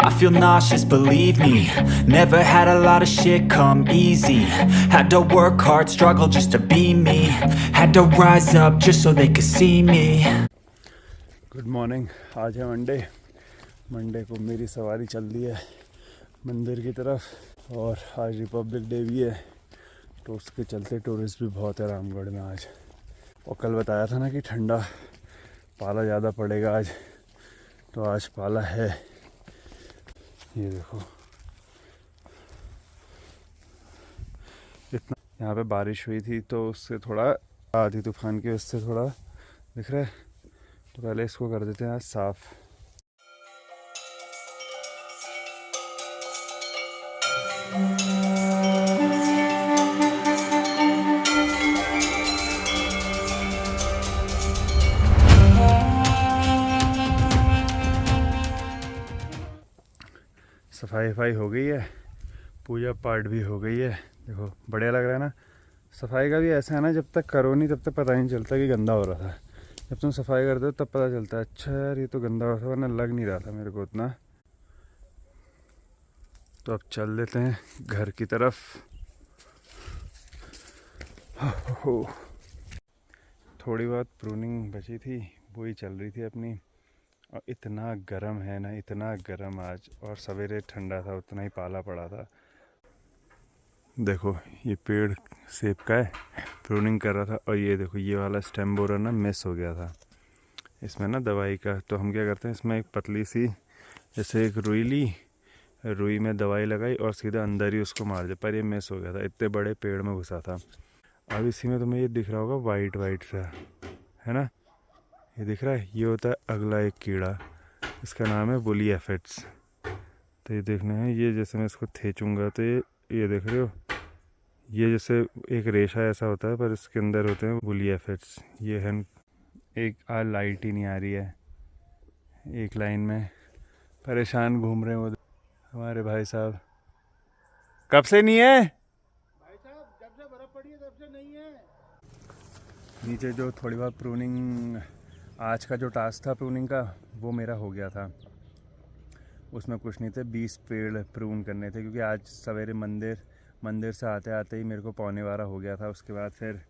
I feel nauseous, believe me. Never had a lot of shit come easy. Had to work hard, struggle just to be me. Had to rise up just so they could see me. Good morning. आज है Monday को मेरी सवारी चल रही है मंदिर की तरफ और आज रिपब्लिक डे भी है तो उसके चलते टूरिस्ट भी बहुत है रामगढ़ में आज। और कल बताया था ना कि ठंडा पाला ज़्यादा पड़ेगा आज, तो आज पाला है। ये देखो इतना यहाँ पे बारिश हुई थी तो उससे थोड़ा आधी तूफान की वजह से थोड़ा दिख रहा है, तो पहले इसको कर देते हैं आज साफ़। सफाई हो गई है, पूजा पाठ भी हो गई है। देखो बढ़िया लग रहा है ना। सफाई का भी ऐसा है ना, जब तक करो नहीं तब तक पता नहीं चलता कि गंदा हो रहा था। जब तुम सफाई करते हो तब पता चलता है अच्छा यार ये तो गंदा हो रहा था, वरना लग नहीं रहा था मेरे को उतना। तो अब चल देते हैं घर की तरफ। थोड़ी बहुत प्रूनिंग बची थी, वही चल रही थी अपनी। और इतना गर्म है ना, इतना गर्म आज, और सवेरे ठंडा था, उतना ही पाला पड़ा था। देखो ये पेड़ सेब का है, प्रूनिंग कर रहा था। और ये देखो ये वाला स्टेम बोरर ना मिस हो गया था इसमें ना दवाई का। तो हम क्या करते हैं, इसमें एक पतली सी जैसे एक रुई ली, रुई में दवाई लगाई और सीधा अंदर ही उसको मार दिया, पर ये मिस हो गया था, इतने बड़े पेड़ में घुसा था। अब इसी में तुम्हें ये दिख रहा होगा वाइट वाइट सा, है ना, ये दिख रहा है, ये होता है अगला एक कीड़ा, इसका नाम है वुली एफिड्स। तो ये देखना है, ये जैसे मैं इसको खींचूंगा तो ये देख रहे हो, ये जैसे एक रेशा ऐसा होता है पर इसके अंदर होते हैं वुली एफिड्स। ये है एक, आज लाइट ही नहीं आ रही है, एक लाइन में परेशान घूम रहे हैं वो हमारे भाई साहब। कब से नहीं है भाई साहब? जब से बर्फ पड़ी है तब से नहीं है। नीचे जो थोड़ी बहुत प्रूनिंग, आज का जो टास्क था प्रूनिंग का वो मेरा हो गया था। उसमें कुछ नहीं थे, 20 पेड़ प्रून करने थे, क्योंकि आज सवेरे मंदिर से आते आते ही मेरे को 11:15 हो गया था। उसके बाद फिर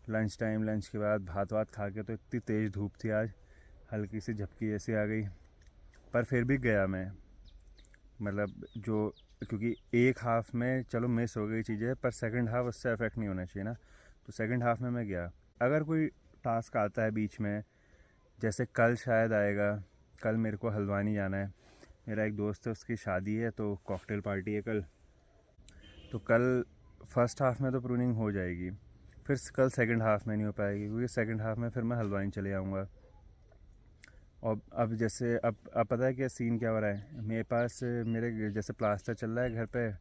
लंच के बाद भात खा के, तो इतनी तेज़ धूप थी आज, हल्की सी झपकी जैसी आ गई, पर फिर भी गया मैं। मतलब जो, क्योंकि एक हाफ़ में चलो मिस हो गई चीज़ें, पर सेकंड हाफ़ उससे अफेक्ट नहीं होना चाहिए ना, तो सेकंड हाफ़ में मैं गया। अगर कोई टास्क आता है बीच में, जैसे कल शायद आएगा, कल मेरे को हल्द्वानी जाना है, मेरा एक दोस्त है उसकी शादी है, तो कॉकटेल पार्टी है कल। तो कल फर्स्ट हाफ़ में तो प्रूनिंग हो जाएगी, फिर कल सेकंड हाफ़ में नहीं हो पाएगी, क्योंकि सेकंड हाफ़ में फिर मैं हल्द्वानी चले जाऊँगा। और अब जैसे अब पता है क्या सीन क्या हो रहा है मेरे पास, मेरे जैसे प्लास्टर चल रहा है घर पे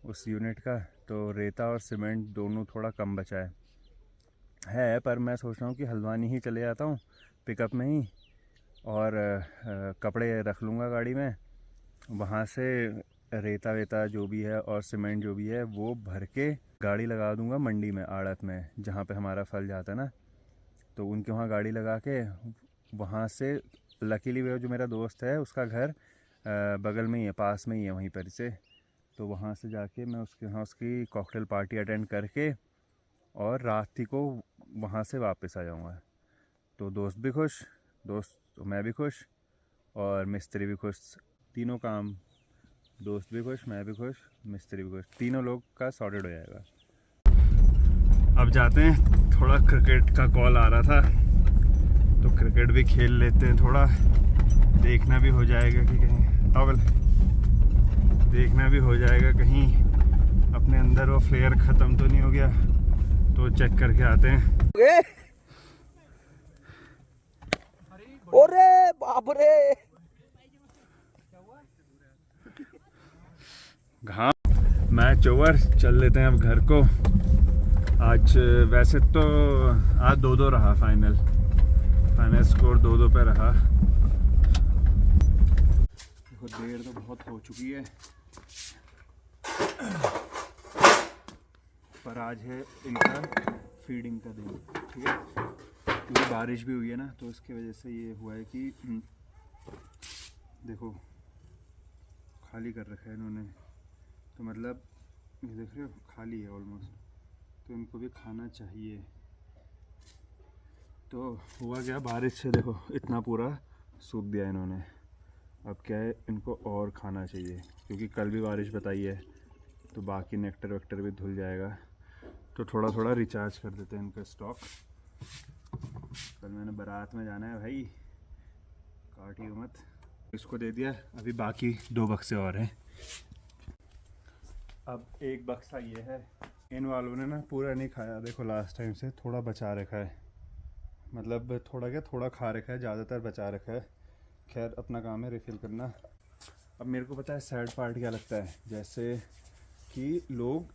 उस यूनिट का, तो रेता और सीमेंट दोनों थोड़ा कम बचा है, पर मैं सोच रहा हूँ कि हल्द्वानी ही चले जाता हूँ पिकअप में ही, और कपड़े रख लूँगा गाड़ी में, वहाँ से रेता वेता जो भी है और सीमेंट जो भी है वो भर के गाड़ी लगा दूँगा मंडी में, आड़त में, जहाँ पे हमारा फल जाता है ना, तो उनके वहाँ गाड़ी लगा के वहाँ से, लकीली वो जो मेरा दोस्त है उसका घर बगल में ही है, पास में ही है वहीं पर से, तो वहाँ से जाके मैं उसके यहाँ उसकी कॉकटेल पार्टी अटेंड करके और रात ही को वहाँ से वापस आ जाऊँगा। तो दोस्त भी खुश, तो मैं भी खुश और मिस्त्री भी खुश, तीनों काम, दोस्त भी खुश, मैं भी खुश, मिस्त्री भी खुश, तीनों लोग का सॉर्टेड हो जाएगा। अब जाते हैं, थोड़ा क्रिकेट का कॉल आ रहा था तो क्रिकेट भी खेल लेते हैं, थोड़ा देखना भी हो जाएगा कि कहीं देखना भी हो जाएगा कहीं अपने अंदर वो फ्लेयर ख़त्म तो नहीं हो गया, तो चेक करके आते हैं। अरे बाप रे, घाम मैच ओवर, चल लेते हैं अब घर को। आज वैसे तो आज 2-2 रहा फाइनल स्कोर 2-2 पे रहा। देखो देर तो बहुत हो चुकी है, पर आज है इनका फीडिंग का दिन, ठीक है, क्योंकि बारिश भी हुई है ना, तो इसकी वजह से ये हुआ है कि देखो खाली कर रखा है इन्होंने, तो मतलब ये देख रहे हो खाली है ऑलमोस्ट, तो इनको भी खाना चाहिए। तो हुआ क्या, बारिश से देखो इतना पूरा सूख दिया इन्होंने। अब क्या है, इनको और खाना चाहिए क्योंकि कल भी बारिश बताई है, तो बाकी नेक्टर वेक्टर भी धुल जाएगा। तो थोड़ा थोड़ा रिचार्ज कर देते हैं इनका स्टॉक। कल मैंने बारात में जाना है भाई, काटियो मत। इसको दे दिया, अभी बाकी 2 बक्से और हैं। अब एक बक्सा ये है, इन वालों ने ना पूरा नहीं खाया, देखो लास्ट टाइम से थोड़ा बचा रखा है, मतलब थोड़ा क्या थोड़ा खा रखा है, ज़्यादातर बचा रखा है। खैर अपना काम है रिफ़िल करना। अब मेरे को पता है सैड पार्ट क्या लगता है, जैसे कि लोग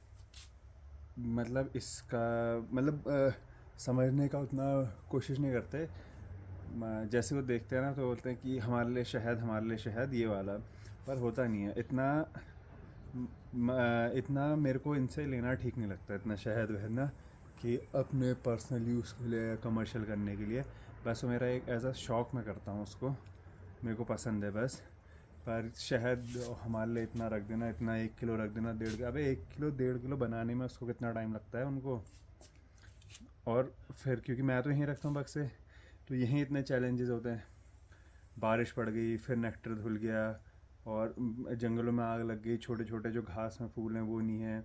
मतलब इसका मतलब समझने का उतना कोशिश नहीं करते। जैसे वो देखते हैं ना तो बोलते हैं कि हमारे लिए शहद ये वाला, पर होता नहीं है इतना। इतना मेरे को इनसे लेना ठीक नहीं लगता, इतना शहद वहद ना, कि अपने पर्सनल यूज़ के लिए, कमर्शियल करने के लिए। बस वो मेरा एक एज़ अ शौक़ मैं करता हूँ उसको, मेरे को पसंद है बस। पर शहद हमारे लिए इतना रख देना, इतना 1 किलो रख देना, 1.5 अबे 1 किलो 1.5 किलो बनाने में उसको कितना टाइम लगता है उनको। और फिर क्योंकि मैं तो यहीं रखता हूँ बक्से, तो यहीं इतने चैलेंजेस होते हैं। बारिश पड़ गई, फिर नेक्टर धुल गया, और जंगलों में आग लग गई, छोटे छोटे जो घास में फूल हैं वो नहीं है,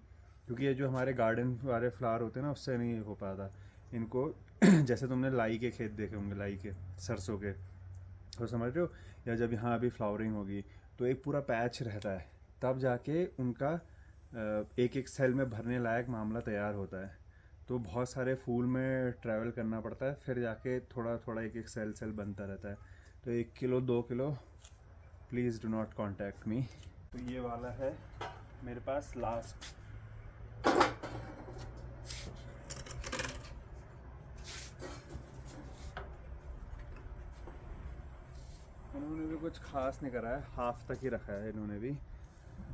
क्योंकि ये जो हमारे गार्डन वाले फ्लावर होते हैं ना, उससे नहीं हो पाता इनको। जैसे तुमने लाई के खेत देखे होंगे, लाई के, सरसों के, तो समझ रहे हो, या जब यहाँ अभी फ्लावरिंग होगी तो एक पूरा पैच रहता है, तब जाके उनका एक एक सेल में भरने लायक मामला तैयार होता है। तो बहुत सारे फूल में ट्रैवल करना पड़ता है, फिर जाके थोड़ा थोड़ा एक एक सेल बनता रहता है। तो 1 kilo 2 kilo please do not contact me. तो ये वाला है मेरे पास लास्ट। इन्होंने भी कुछ खास नहीं करा है, हाफ तक ही रखा है इन्होंने भी,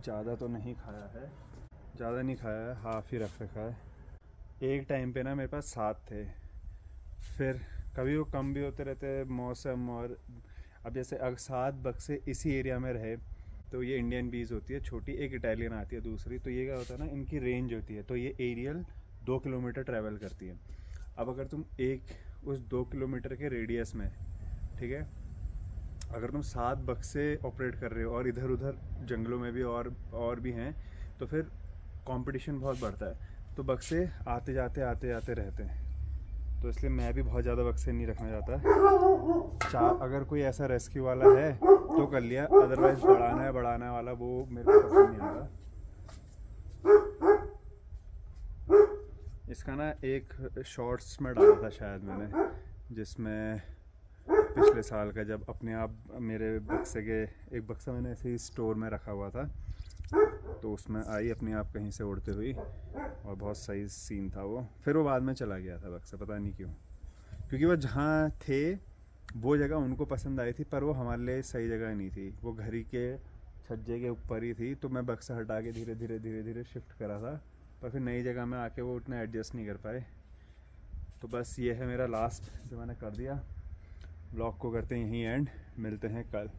ज़्यादा तो नहीं खाया है, ज़्यादा नहीं खाया है, हाफ ही रख रखा है। एक टाइम पे ना मेरे पास 7 थे, फिर कभी वो कम भी होते रहते हैं मौसम। और अब जैसे अगर 7 बक्से इसी एरिया में रहे, तो ये इंडियन बीज होती है छोटी, एक इटालियन आती है दूसरी, तो ये क्या होता है ना, इनकी रेंज होती है, तो ये एरियल 2 किलोमीटर ट्रैवल करती है। अब अगर तुम उस 2 किलोमीटर के रेडियस में, ठीक है, अगर तुम 7 बक्से ऑपरेट कर रहे हो और इधर उधर जंगलों में भी और भी हैं, तो फिर कंपटीशन बहुत बढ़ता है, तो बक्से आते जाते रहते हैं। तो इसलिए मैं भी बहुत ज़्यादा बक्से नहीं रखना चाहता। अगर कोई ऐसा रेस्क्यू वाला है तो कर लिया, अदरवाइज बढ़ाना वाला वो मेरे को पसंद नहीं आता। इसका ना एक शॉर्ट्स में डाला था शायद मैंने, जिसमें पिछले साल का, जब अपने आप मेरे बक्से के एक बक्सा मैंने ऐसे ही स्टोर में रखा हुआ था, तो उसमें आई अपने आप कहीं से उड़ते हुई, और बहुत सही सीन था वो। फिर वो बाद में चला गया था बक्सा, पता नहीं क्यों, क्योंकि वो जहाँ थे वो जगह उनको पसंद आई थी, पर वो हमारे लिए सही जगह नहीं थी, वो घरी के छज्जे के ऊपर ही थी। तो मैं बक्सा हटा के धीरे धीरे शिफ्ट करा था, पर फिर नई जगह में आके वो उतना एडजस्ट नहीं कर पाए। तो बस ये है मेरा लास्ट जो मैंने कर दिया। ब्लॉग को करते हैं यहीं एंड, मिलते हैं कल।